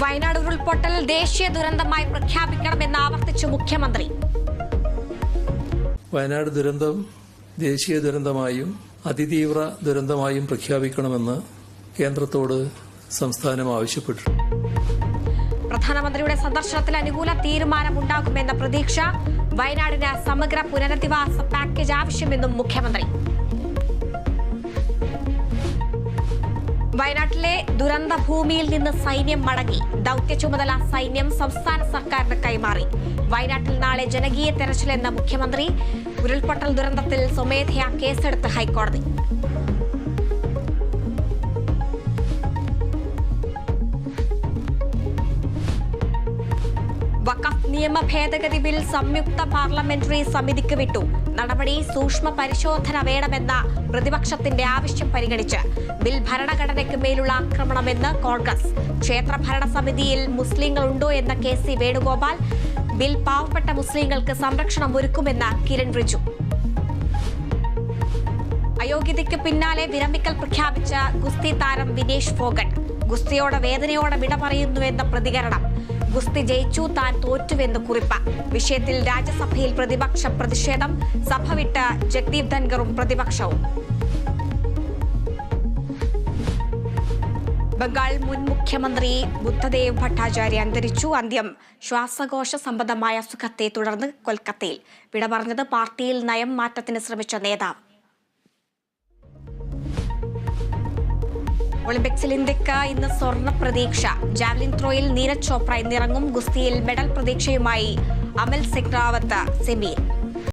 വയനാട് ഉരുൾപൊട്ടൽ ദേശീയ ദുരന്തമായി പ്രഖ്യാപിക്കണമെന്ന് ആവർത്തിച്ചു മുഖ്യമന്ത്രി. വയനാട് ദുരന്തം ദേശീയ ദുരന്തമായും അതിതീവ്ര ദുരന്തമായും പ്രഖ്യാപിക്കണമെന്ന് കേന്ദ്രത്തോട് സംസ്ഥാനം ആവശ്യപ്പെട്ടു. പ്രധാനമന്ത്രിയുടെ സന്ദർശനത്തിൽ അനുകൂല തീരുമാനമുണ്ടാകുമെന്ന പ്രതീക്ഷ. വയനാടിന് സമഗ്ര പുനരധിവാസ പാക്കേജ് ആവശ്യമെന്നും മുഖ്യമന്ത്രി. വയനാട്ടിലെ ദുരന്ത ഭൂമിയിൽ നിന്ന് സൈന്യം മടങ്ങി. ദൌത്യ ചുമതല സൈന്യം സംസ്ഥാന സർക്കാരിന് കൈമാറി. വയനാട്ടിൽ നാളെ ജനകീയ തെരച്ചിലെന്ന മുഖ്യമന്ത്രി. ഉരുൾപൊട്ടൽ ദുരന്തത്തിൽ സ്വമേധയാ കേസെടുത്ത് ഹൈക്കോടതി. വഖഫ് നിയമ ഭേദഗതി ബിൽ സംയുക്ത പാർലമെന്ററി സമിതിക്ക് വിട്ടു. നടപടി സൂക്ഷ്മ പരിശോധന വേണമെന്ന പ്രതിപക്ഷത്തിന്റെ ആവശ്യം പരിഗണിച്ച് ബിൽ ഭരണഘടനയ്ക്ക് മേലുള്ള ആക്രമണമെന്ന് കോൺഗ്രസ്. ക്ഷേത്ര ഭരണ സമിതിയിൽ മുസ്ലിങ്ങളുണ്ടോ എന്ന KC വേണുഗോപാൽ. ബിൽ പാവപ്പെട്ട മുസ്ലിങ്ങൾക്ക് സംരക്ഷണം ഒരുക്കുമെന്ന് കിരൺ റിജിജു. അയോഗ്യതയ്ക്ക് പിന്നാലെ വിരമിക്കൽ പ്രഖ്യാപിച്ച ഗുസ്തി താരം വിനേഷ് ഫോഗട്ട്. ഗുസ്തിയോടെ വേദനയോടെ വിട പറയുന്നുവെന്ന പ്രതികരണം. ഗുസ്തി ജയിച്ചു, താൻ തോറ്റുവെന്ന് കുറിപ്പ്. വിഷയത്തിൽ രാജ്യസഭയിൽ പ്രതിപക്ഷ പ്രതിഷേധം. സഭ വിട്ട് ജഗ്ദീപ് ധൻഖറും പ്രതിപക്ഷവും. ബംഗാൾ മുൻ മുഖ്യമന്ത്രി ബുദ്ധദേവ് ഭട്ടാചാര്യ അന്തരിച്ചു. അന്ത്യം ശ്വാസകോശ സംബന്ധമായ അസുഖത്തെ തുടർന്ന് കൊൽക്കത്തയിൽ. വിട പറഞ്ഞത് പാർട്ടിയിൽ നയം മാറ്റത്തിന് ശ്രമിച്ച നേതാവ്. ഒളിമ്പിക്സിൽ ഇന്ത്യക്ക് ഇന്ന് സ്വർണ്ണ പ്രതീക്ഷ. ജാവലിൻ ത്രോയിൽ നീരജ് ചോപ്ര ഇന്നിറങ്ങും. ഗുസ്തിയിൽ മെഡൽ പ്രതീക്ഷയുമായി അമൽ സെഗ്രാവത്ത് സെമിയിൽ.